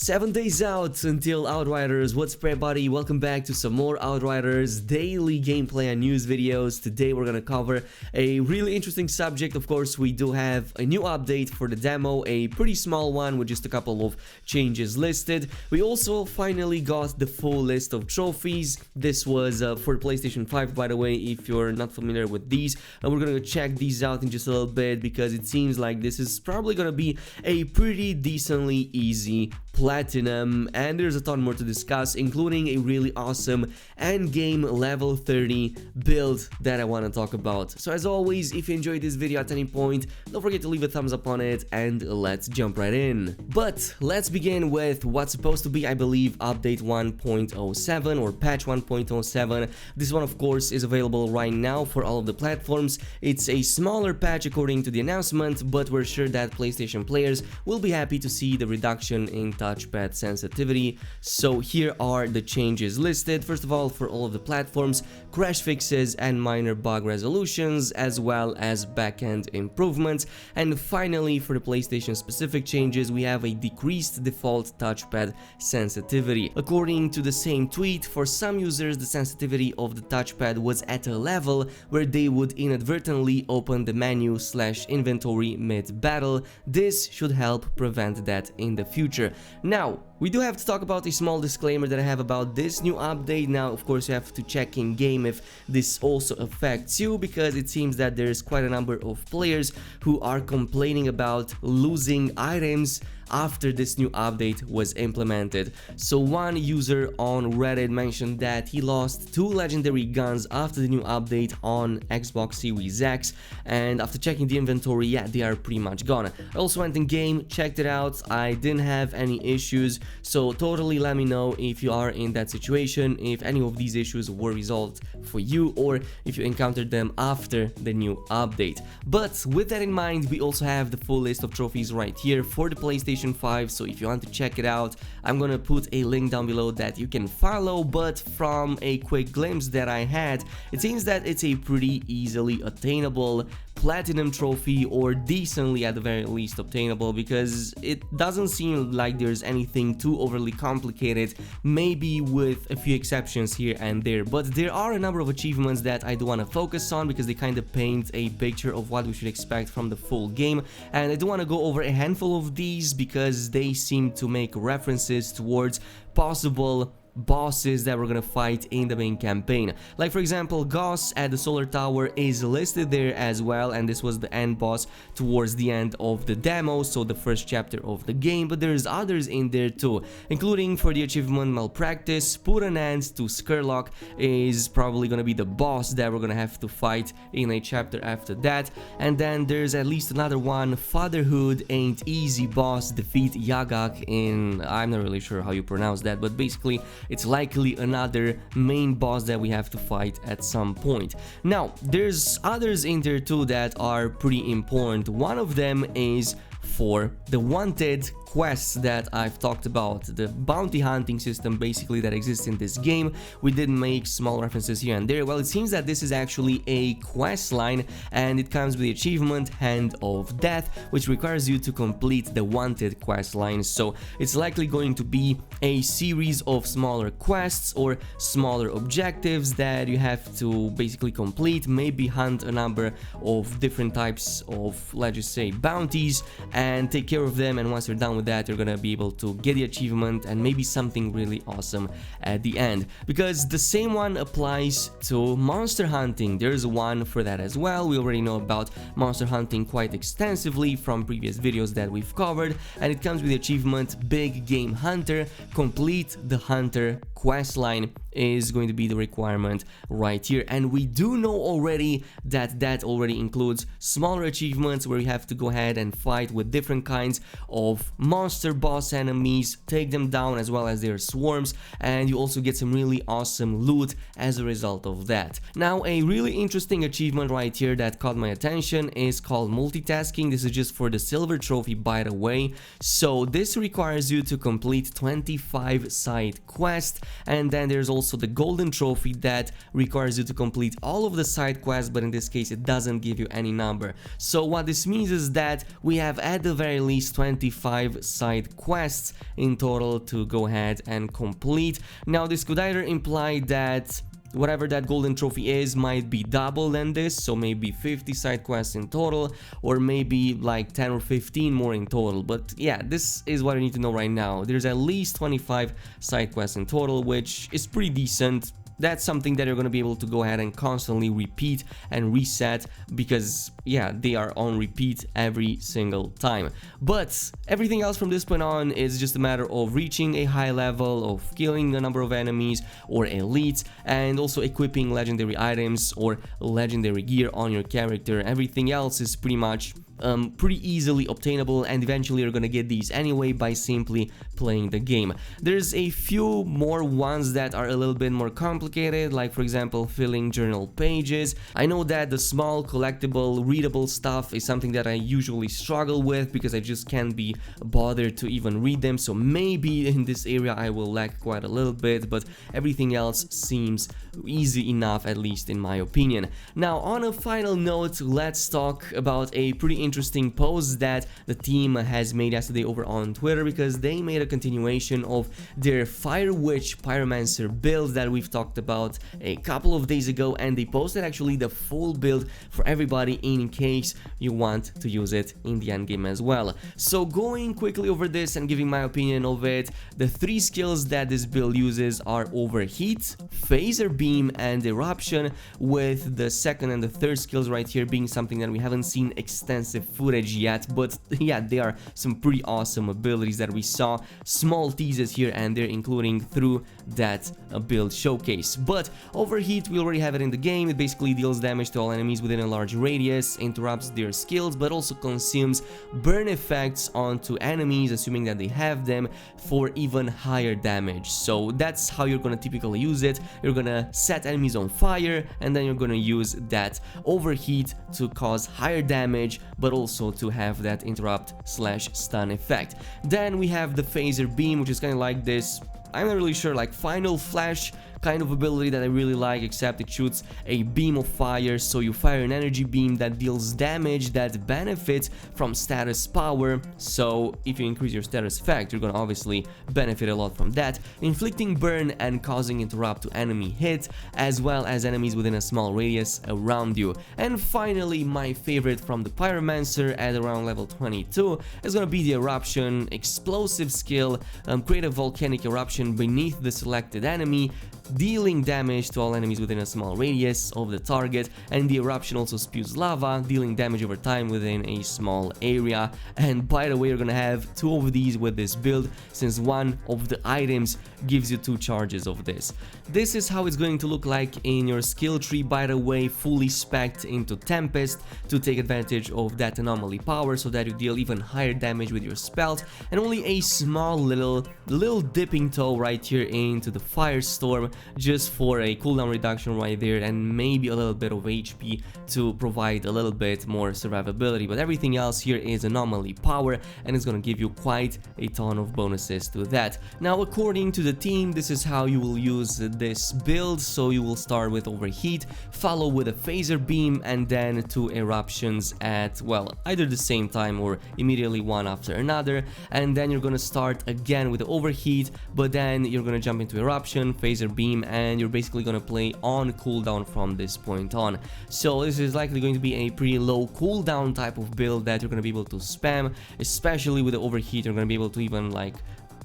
7 days out until Outriders. What's up, everybody? Welcome back to some more Outriders daily gameplay and news videos. Today we're gonna cover a really interesting subject. Of course, we do have a new update for the demo, a pretty small one with just a couple of changes listed. We also finally got the full list of trophies. This was for PlayStation 5, by the way, if you're not familiar with these. And we're gonna check these out in just a little bit because it seems like this is probably gonna be a pretty decently easy platinum, and there's a ton more to discuss, including a really awesome endgame level 30 build that I want to talk about. So as always, if you enjoyed this video at any point, don't forget to leave a thumbs up on it, and let's jump right in. But let's begin with what's supposed to be, I believe, update 1.07 or patch 1.07. This one, of course, is available right now for all of the platforms. It's a smaller patch according to the announcement, but we're sure that PlayStation players will be happy to see the reduction in touchpad sensitivity. So here are the changes listed. First of all, for all of the platforms, crash fixes and minor bug resolutions, as well as backend improvements. And finally, for the PlayStation specific changes, we have a decreased default touchpad sensitivity. According to the same tweet, for some users the sensitivity of the touchpad was at a level where they would inadvertently open the menu/inventory mid-battle. This should help prevent that in the future. Now, we do have to talk about a small disclaimer that I have about this new update. Now, of course, you have to check in game if this also affects you, because it seems that there's quite a number of players who are complaining about losing items after this new update was implemented. So one user on Reddit mentioned that he lost 2 legendary guns after the new update on Xbox Series X, and after checking the inventory, yeah, they are pretty much gone. I also went in game, checked it out, I didn't have any issues, so totally let me know if you are in that situation, if any of these issues were resolved for you, or if you encountered them after the new update. But with that in mind, we also have the full list of trophies right here for the PlayStation 5, so if you want to check it out, I'm gonna put a link down below that you can follow. But from a quick glimpse that I had, it seems that it's a pretty easily attainable platinum trophy, or decently at the very least obtainable, because it doesn't seem like there's anything too overly complicated, maybe with a few exceptions here and there. But there are a number of achievements that I do want to focus on because they kind of paint a picture of what we should expect from the full game, and I do want to go over a handful of these because they seem to make references towards possible bosses that we're gonna fight in the main campaign. Like, for example, Gauss at the solar tower is listed there as well, and this was the end boss towards the end of the demo, so the first chapter of the game. But there's others in there too, including for the achievement Malpractice. Put an end to Skurlock is probably gonna be the boss that we're gonna have to fight in a chapter after that. And then there's at least another one, Fatherhood Ain't Easy boss, defeat Yagak in, I'm not really sure how you pronounce that, but basically it's likely another main boss that we have to fight at some point. Now, there's others in there too that are pretty important. One of them is for the wanted quests that I've talked about, the bounty hunting system basically that exists in this game. We did make small references here and there. Well, it seems that this is actually a quest line, and it comes with the achievement Hand of Death, which requires you to complete the wanted quest line. So it's likely going to be a series of smaller quests or smaller objectives that you have to basically complete, maybe hunt a number of different types of, let's just say, bounties, and take care of them. And once you're done with that, you're gonna be able to get the achievement and maybe something really awesome at the end, because the same one applies to monster hunting. There's one for that as well. We already know about monster hunting quite extensively from previous videos that we've covered, and it comes with the achievement Big Game Hunter. Complete the hunter quest line is going to be the requirement right here, and we do know already that that already includes smaller achievements where you have to go ahead and fight with different kinds of monster boss enemies, take them down as well as their swarms, and you also get some really awesome loot as a result of that. Now, a really interesting achievement right here that caught my attention is called multitasking. This is just for the silver trophy, by the way. So this requires you to complete 25 side quests, and then there's also the golden trophy that requires you to complete all of the side quests, but in this case it doesn't give you any number. So what this means is that we have at the very least 25 side quests in total to go ahead and complete. Now this could either imply that whatever that golden trophy is might be double than this, so maybe 50 side quests in total, or maybe like 10 or 15 more in total. But yeah, this is what I need to know right now. There's at least 25 side quests in total, which is pretty decent. That's something that you're going to be able to go ahead and constantly repeat and reset, because yeah, they are on repeat every single time. But everything else from this point on is just a matter of reaching a high level, of killing a number of enemies or elites, and also equipping legendary items or legendary gear on your character. Everything else is pretty much pretty easily obtainable, and eventually you're gonna get these anyway by simply playing the game. There's a few more ones that are a little bit more complicated, like for example filling journal pages. I know that the small collectible readable stuff is something that I usually struggle with because I just can't be bothered to even read them, so maybe in this area I will lag quite a little bit, but everything else seems easy enough, at least in my opinion. Now on a final note, let's talk about a pretty interesting post that the team has made yesterday over on Twitter, because they made a continuation of their Fire Witch Pyromancer build that we've talked about a couple of days ago, and they posted actually the full build for everybody in case you want to use it in the endgame as well. So going quickly over this and giving my opinion of it, the three skills that this build uses are Overheat, Phaser Beam, and Eruption, with the second and the third skills right here being something that we haven't seen extensive footage yet, but yeah, they are some pretty awesome abilities that we saw small teases here and there, including through that build showcase. But Overheat, we already have it in the game. It basically deals damage to all enemies within a large radius, interrupts their skills, but also consumes burn effects onto enemies, assuming that they have them, for even higher damage. So that's how you're gonna typically use it. You're gonna set enemies on fire, and then you're gonna use that Overheat to cause higher damage, but also to have that interrupt/stun effect. Then we have the Phaser Beam, which is kind of like this, I'm not really sure, like Final Flash kind of ability that I really like, except it shoots a beam of fire, so you fire an energy beam that deals damage that benefits from status power. So if you increase your status effect, you're gonna obviously benefit a lot from that, inflicting burn and causing interrupt to enemy hit, as well as enemies within a small radius around you. And finally, my favorite from the Pyromancer at around level 22 is gonna be the Eruption, explosive skill, create a volcanic eruption beneath the selected enemy, dealing damage to all enemies within a small radius of the target, and the eruption also spews lava, dealing damage over time within a small area. And by the way, you're gonna have two of these with this build, since one of the items gives you 2 charges of this. This is how it's going to look like in your skill tree, by the way, fully specced into Tempest to take advantage of that anomaly power, so that you deal even higher damage with your spells, and only a small little dipping toe right here into the Firestorm, just for a cooldown reduction right there, and maybe a little bit of HP to provide a little bit more survivability. But everything else here is anomaly power, and it's gonna give you quite a ton of bonuses to that. Now, according to the team, this is how you will use this build. So you will start with Overheat, follow with a Phaser Beam, and then 2 eruptions at, well, either the same time or immediately one after another. And then you're gonna start again with the Overheat, but then you're gonna jump into Eruption, Phaser Beam, and you're basically gonna play on cooldown from this point on. So this is likely going to be a pretty low cooldown type of build that you're gonna be able to spam, especially with the Overheat. You're gonna be able to even like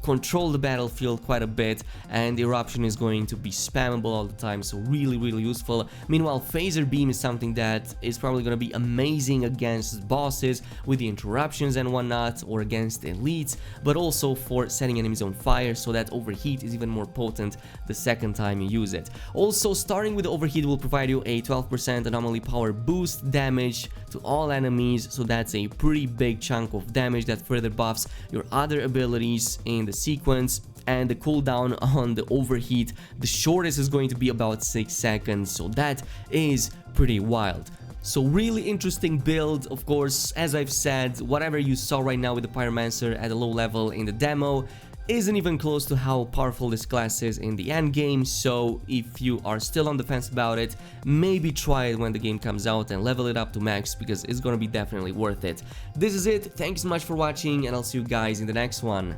control the battlefield quite a bit, and the eruption is going to be spammable all the time, so really useful. Meanwhile, Phaser Beam is something that is probably going to be amazing against bosses with the interruptions and whatnot, or against elites, but also for setting enemies on fire, so that Overheat is even more potent the second time you use it. Also, starting with the Overheat will provide you a 12% anomaly power boost damage to all enemies, so that's a pretty big chunk of damage that further buffs your other abilities in the sequence. And the cooldown on the Overheat, the shortest is going to be about 6 seconds, so that is pretty wild. So really interesting build. Of course, as I've said, whatever you saw right now with the Pyromancer at a low level in the demo isn't even close to how powerful this class is in the end game, so if you are still on the fence about it, maybe try it when the game comes out and level it up to max, because it's gonna be definitely worth it. This is it, thanks so much for watching, and I'll see you guys in the next one.